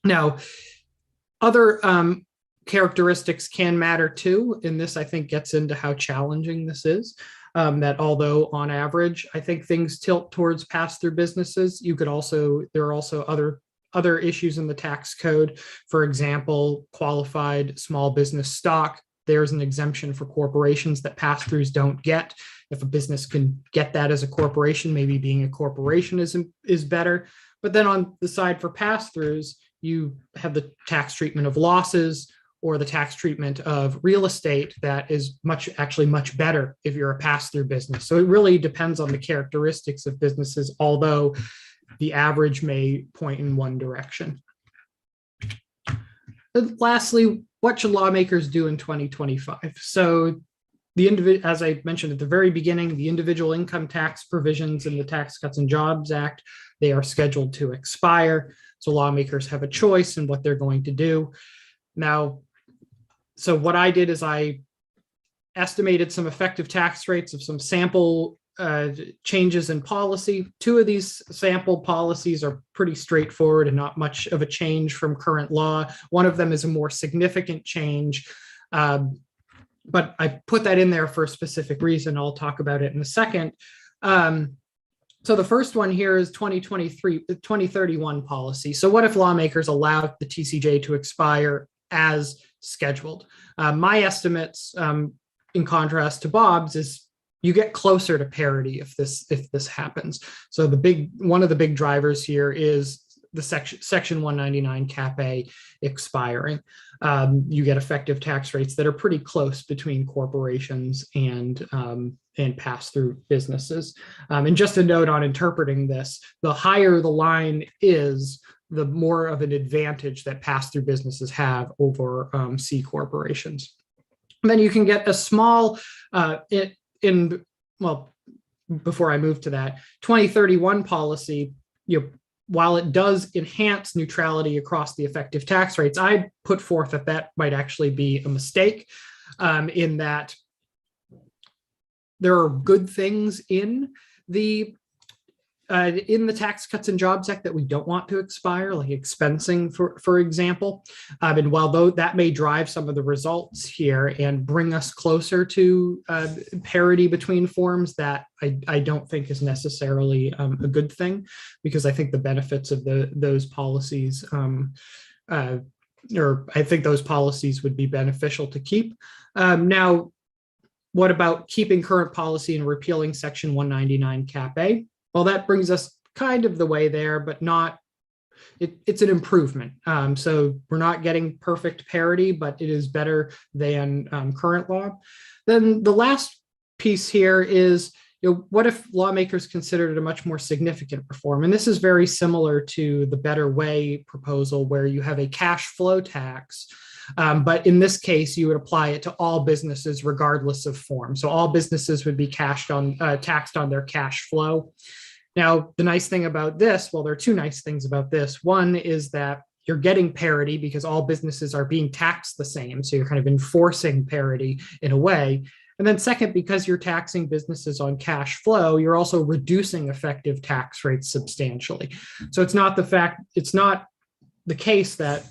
A: Now, other characteristics can matter too, and this I think gets into how challenging this is. That although on average, I think things tilt towards pass-through businesses, there are also other other issues in the tax code. For example, qualified small business stock. There's an exemption for corporations that pass-throughs don't get. If a business can get that as a corporation, maybe being a corporation is better. But then on the side for pass-throughs, you have the tax treatment of losses or the tax treatment of real estate that is actually much better if you're a pass-through business. So it really depends on the characteristics of businesses, although the average may point in one direction. And lastly, what should lawmakers do in 2025? So as I mentioned at the very beginning, the individual income tax provisions in the Tax Cuts and Jobs Act, they are scheduled to expire. So lawmakers have a choice in what they're going to do. Now, so what I did is I estimated some effective tax rates of some sample changes in policy. Two of these sample policies are pretty straightforward and not much of a change from current law. One of them is a more significant change, but I put that in there for a specific reason. I'll talk about it in a second. So the first one here is 2031 policy. So what if lawmakers allowed the TCJA to expire as scheduled? My estimates, in contrast to Bob's, is you get closer to parity if this happens. So one of the big drivers here is the section 199 cap A expiring. You get effective tax rates that are pretty close between corporations and pass-through businesses. And just a note on interpreting this, the higher the line is, the more of an advantage that pass-through businesses have over C corporations. And then you can get a small, before I move to that, 2031 policy, while it does enhance neutrality across the effective tax rates, I put forth that might actually be a mistake, in that there are good things in the Tax Cuts and Jobs Act that we don't want to expire, like expensing, for example. And while though that may drive some of the results here and bring us closer to parity between forms, that I don't think is necessarily a good thing, because I think the benefits of those policies, I think those policies would be beneficial to keep. Now, what about keeping current policy and repealing section 199 cap A? Well, that brings us kind of the way there, but not, it's an improvement. So we're not getting perfect parity, but it is better than current law. Then the last piece here is, what if lawmakers considered it a much more significant reform? And this is very similar to the Better Way proposal, where you have a cash flow tax. But in this case, you would apply it to all businesses regardless of form. So all businesses would be taxed on their cash flow. Now, the nice thing about this, well, there are two nice things about this. One is that you're getting parity because all businesses are being taxed the same. So you're kind of enforcing parity in a way. And then second, because you're taxing businesses on cash flow, you're also reducing effective tax rates substantially. So it's not the case that,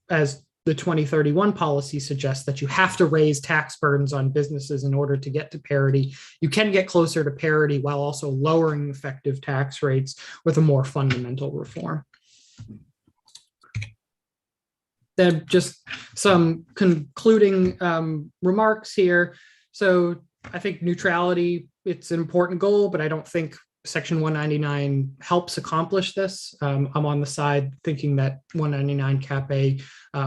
A: as the 2031 policy suggests, that you have to raise tax burdens on businesses in order to get to parity. You can get closer to parity while also lowering effective tax rates with a more fundamental reform. Then just some concluding remarks here. So I think neutrality, it's an important goal, but I don't think Section 199 helps accomplish this. I'm on the side thinking that 199 cap A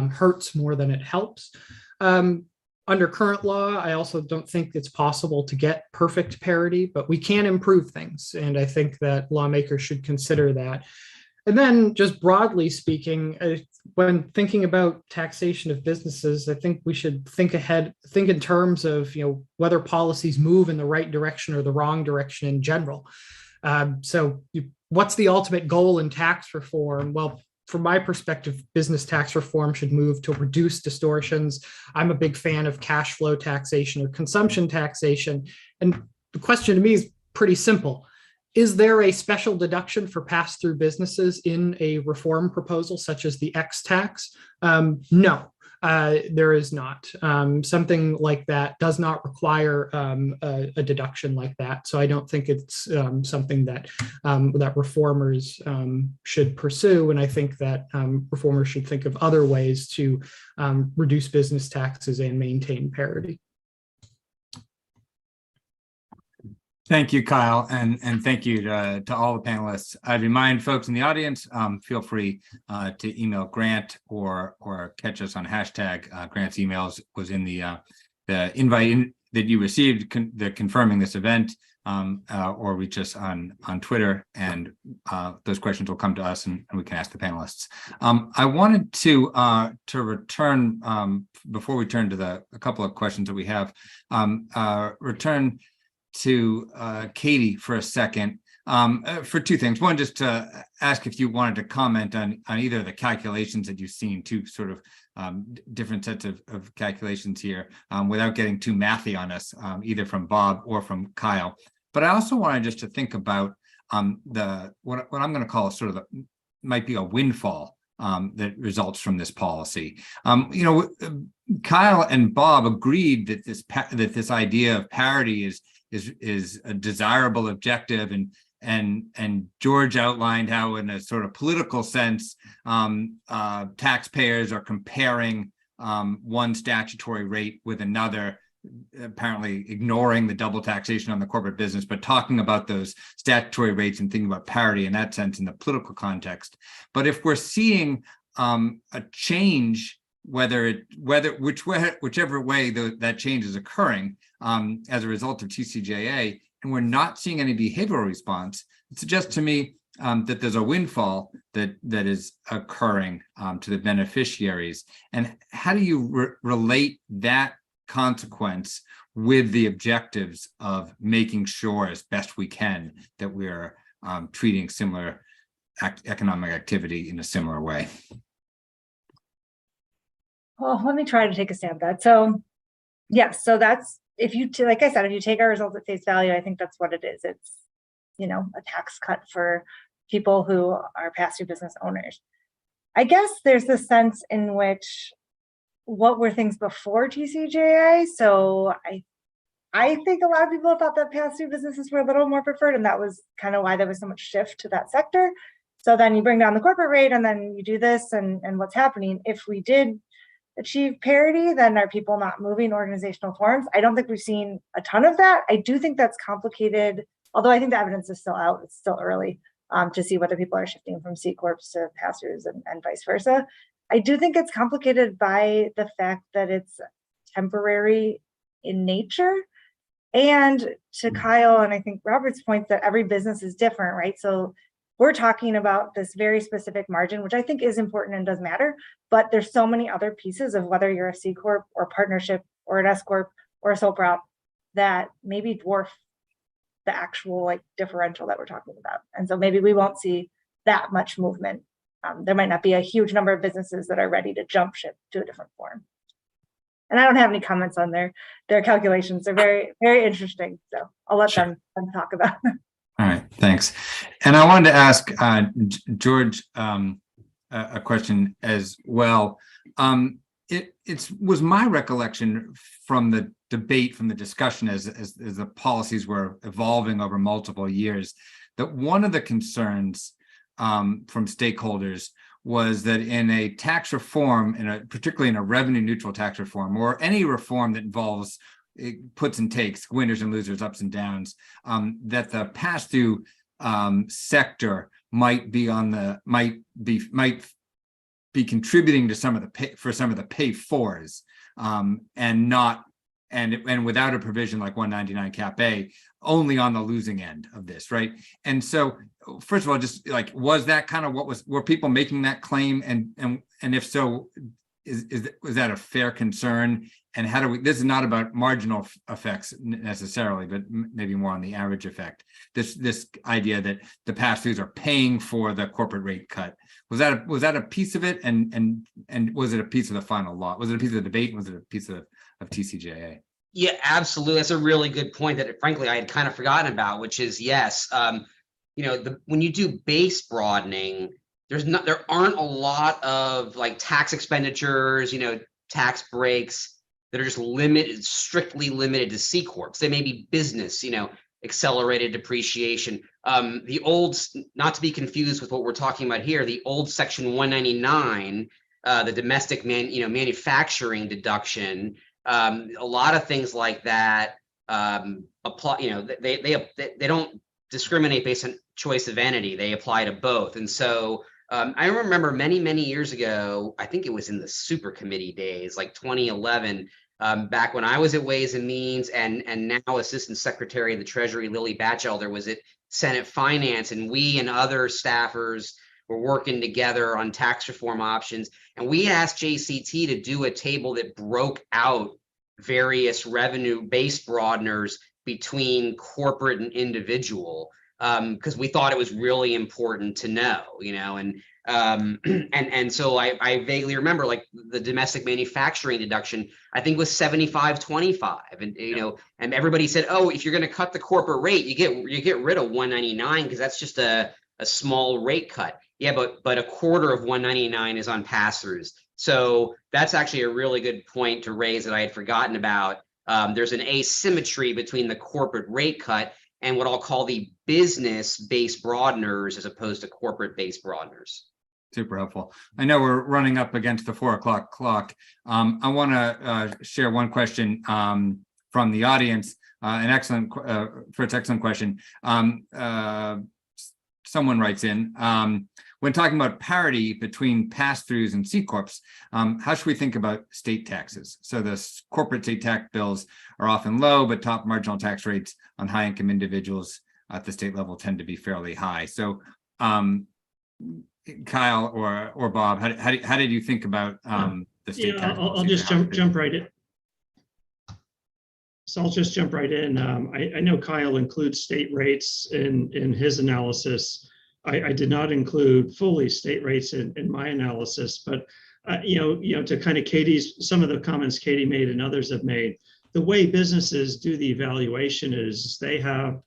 A: hurts more than it helps. Under current law, I also don't think it's possible to get perfect parity, but we can improve things. And I think that lawmakers should consider that. And then just broadly speaking, when thinking about taxation of businesses, I think we should think in terms of, whether policies move in the right direction or the wrong direction in general. So what's the ultimate goal in tax reform? Well, from my perspective, business tax reform should move to reduce distortions. I'm a big fan of cash flow taxation or consumption taxation. And the question to me is pretty simple. Is there a special deduction for pass-through businesses in a reform proposal such as the X tax? No. There is not. Something like that does not require a deduction like that. So I don't think it's something that that reformers should pursue. And I think that reformers should think of other ways to reduce business taxes and maintain parity.
C: Thank you, Kyle, and thank you to all the panelists. I'd remind folks in the audience, feel free to email Grant or catch us on hashtag. Grant's emails was in the invite that you received, confirming this event, or reach us on Twitter, and those questions will come to us, and we can ask the panelists. I wanted to return before we turn to a couple of questions that we have, return to Katie for a second, for two things. One, just to ask if you wanted to comment on either of the calculations that you've seen, two sort of different sets of calculations here, without getting too mathy on us, either from Bob or from Kyle. But I also wanted just to think about what I'm going to call sort of might be a windfall that results from this policy. Kyle and Bob agreed that this idea of parity is a desirable objective, and George outlined how, in a sort of political sense, taxpayers are comparing one statutory rate with another, apparently ignoring the double taxation on the corporate business, but talking about those statutory rates and thinking about parity in that sense in the political context. But if we're seeing a change, whichever way that change is occurring as a result of TCJA, and we're not seeing any behavioral response, it suggests to me that there's a windfall that is occurring to the beneficiaries. And how do you relate that consequence with the objectives of making sure, as best we can, that we're treating similar economic activity in a similar way?
D: Well, let me try to take a stab at that. So, yes, so that's, like I said, if you take our results at face value, I think that's what it is. It's, a tax cut for people who are pass-through business owners. I guess there's the sense in which what were things before TCJA? So I think a lot of people thought that pass-through businesses were a little more preferred, and that was kind of why there was so much shift to that sector. So then you bring down the corporate rate, and then you do this, and what's happening? If we did achieve parity, then are people not moving organizational forms? I don't think we've seen a ton of that. I do think that's complicated, although I think the evidence is still out. It's still early to see whether people are shifting from C corps to pass-throughs and vice versa. I do think it's complicated by the fact that it's temporary in nature. And to Kyle and I think Robert's point, that every business is different, right? So we're talking about this very specific margin, which I think is important and does matter, but there's so many other pieces of whether you're a C corp or partnership or an S corp or a sole prop that maybe dwarf the actual differential that we're talking about. And so maybe we won't see that much movement. There might not be a huge number of businesses that are ready to jump ship to a different form. And I don't have any comments on their calculations. They're very, very interesting. So I'll let them talk about them.
C: All right, thanks. And I wanted to ask George a question as well. It was my recollection from the debate, from the discussion as the policies were evolving over multiple years, that one of the concerns from stakeholders was that in a tax reform, particularly in a revenue neutral tax reform, or any reform that involves puts and takes, winners and losers, ups and downs, that the pass-through sector might be contributing to some of the pay-fors, and without a provision like 199 Cap A, only on the losing end of this, right? And so, first of all, just was that kind of were people making that claim, and if so, was that a fair concern? And how do we? This is not about marginal effects necessarily, but maybe more on the average effect. This idea that the pass-throughs are paying for the corporate rate cut, was that a piece of it? And was it a piece of the final law? Was it a piece of the debate? Was it a piece of TCJA?
B: Yeah, absolutely. That's a really good point that, frankly, I had kind of forgotten about, which is yes. When you do base broadening, there aren't a lot of tax expenditures, tax breaks that are just strictly limited to C corps. They may be business, accelerated depreciation. The old, not to be confused with what we're talking about here, the old Section 199, the domestic manufacturing deduction, a lot of things like that apply. They don't discriminate based on choice of entity. They apply to both. And so I remember many years ago, I think it was in the super committee days, like 2011, back when I was at Ways and Means, and now Assistant Secretary of the Treasury, Lily Batchelder, was at Senate Finance, and we and other staffers were working together on tax reform options. And we asked JCT to do a table that broke out various revenue-based broadeners between corporate and individual, because we thought it was really important to know, and so I vaguely remember, like, the domestic manufacturing deduction, I think, was 75-25, and and everybody said, oh, if you're going to cut the corporate rate, you get rid of 199 because that's just a small rate cut. Yeah, but a quarter of 199 is on pass-throughs. So that's actually a really good point to raise that I had forgotten about. There's an asymmetry between the corporate rate cut and what I'll call the business-based broadeners as opposed to corporate-based broadeners.
C: Super helpful. I know we're running up against the 4 o'clock clock. I want to share one question from the audience. First excellent question. Someone writes in, when talking about parity between pass-throughs and C corps, how should we think about state taxes? So the corporate state tax bills are often low, but top marginal tax rates on high-income individuals at the state level tend to be fairly high. So Kyle or Bob, how did you think about the state tax?
E: I'll just jump right in. So I'll just jump right in. I know Kyle includes state rates in his analysis. I did not include fully state rates in my analysis, but to kind of some of the comments Katie made and others have made, the way businesses do the evaluation is they have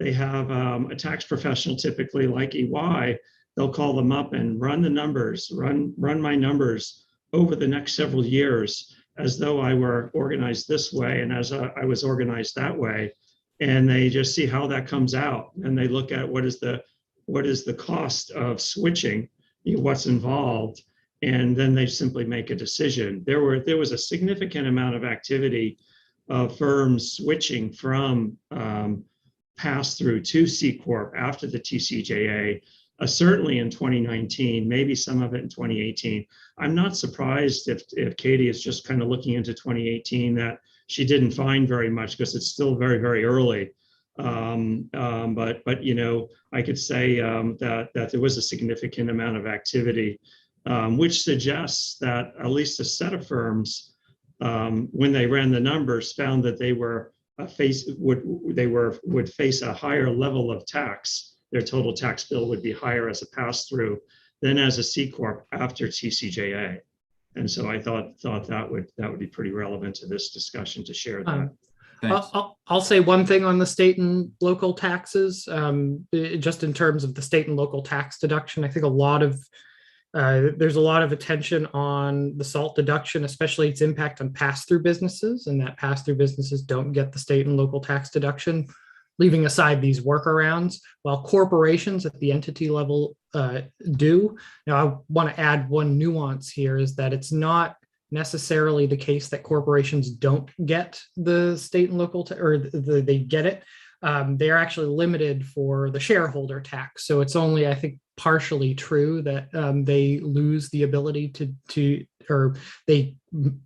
E: a tax professional, typically like EY. They'll call them up and run the numbers, run my numbers over the next several years, as though I were organized this way and as I was organized that way. And they just see how that comes out. And they look at what is the cost of switching, what's involved. And then they simply make a decision. There was a significant amount of activity of firms switching from pass-through to C Corp after the TCJA, certainly in 2019, maybe some of it in 2018. I'm not surprised if Katie is just kind of looking into 2018 that she didn't find very much, because it's still very, very early. But I could say that there was a significant amount of activity, which suggests that at least a set of firms, when they ran the numbers, found that they would face a higher level of tax. Their total tax bill would be higher as a pass-through than as a C Corp after TCJA. And so I thought that would be pretty relevant to this discussion to share that.
A: I'll say one thing on the state and local taxes, just in terms of the state and local tax deduction. I think there's a lot of attention on the SALT deduction, especially its impact on pass-through businesses, and that pass-through businesses don't get the state and local tax deduction, leaving aside these workarounds, while corporations at the entity level do. Now, I want to add one nuance here, is that it's not necessarily the case that corporations don't get the state and local, they get it. They are actually limited for the shareholder tax. So it's only, I think, partially true that they lose the ability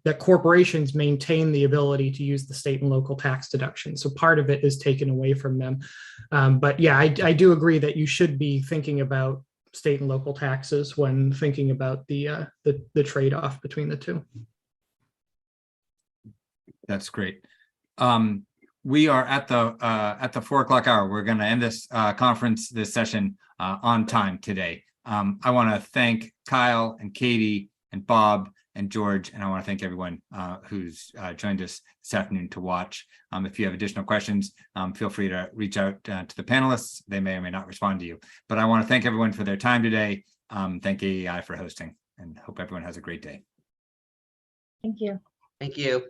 A: that corporations maintain the ability to use the state and local tax deduction. So part of it is taken away from them. But yeah, I do agree that you should be thinking about state and local taxes when thinking about the trade-off between the two. That's
C: great. We are at the 4 o'clock hour. We're going to end this this session on time today. I want to thank Kyle and Katie and Bob and George, and I want to thank everyone who's joined us this afternoon to watch. If you have additional questions, feel free to reach out to the panelists. They may or may not respond to you. But I want to thank everyone for their time today. Thank AEI for hosting, and hope everyone has a great day.
D: Thank you.
B: Thank you.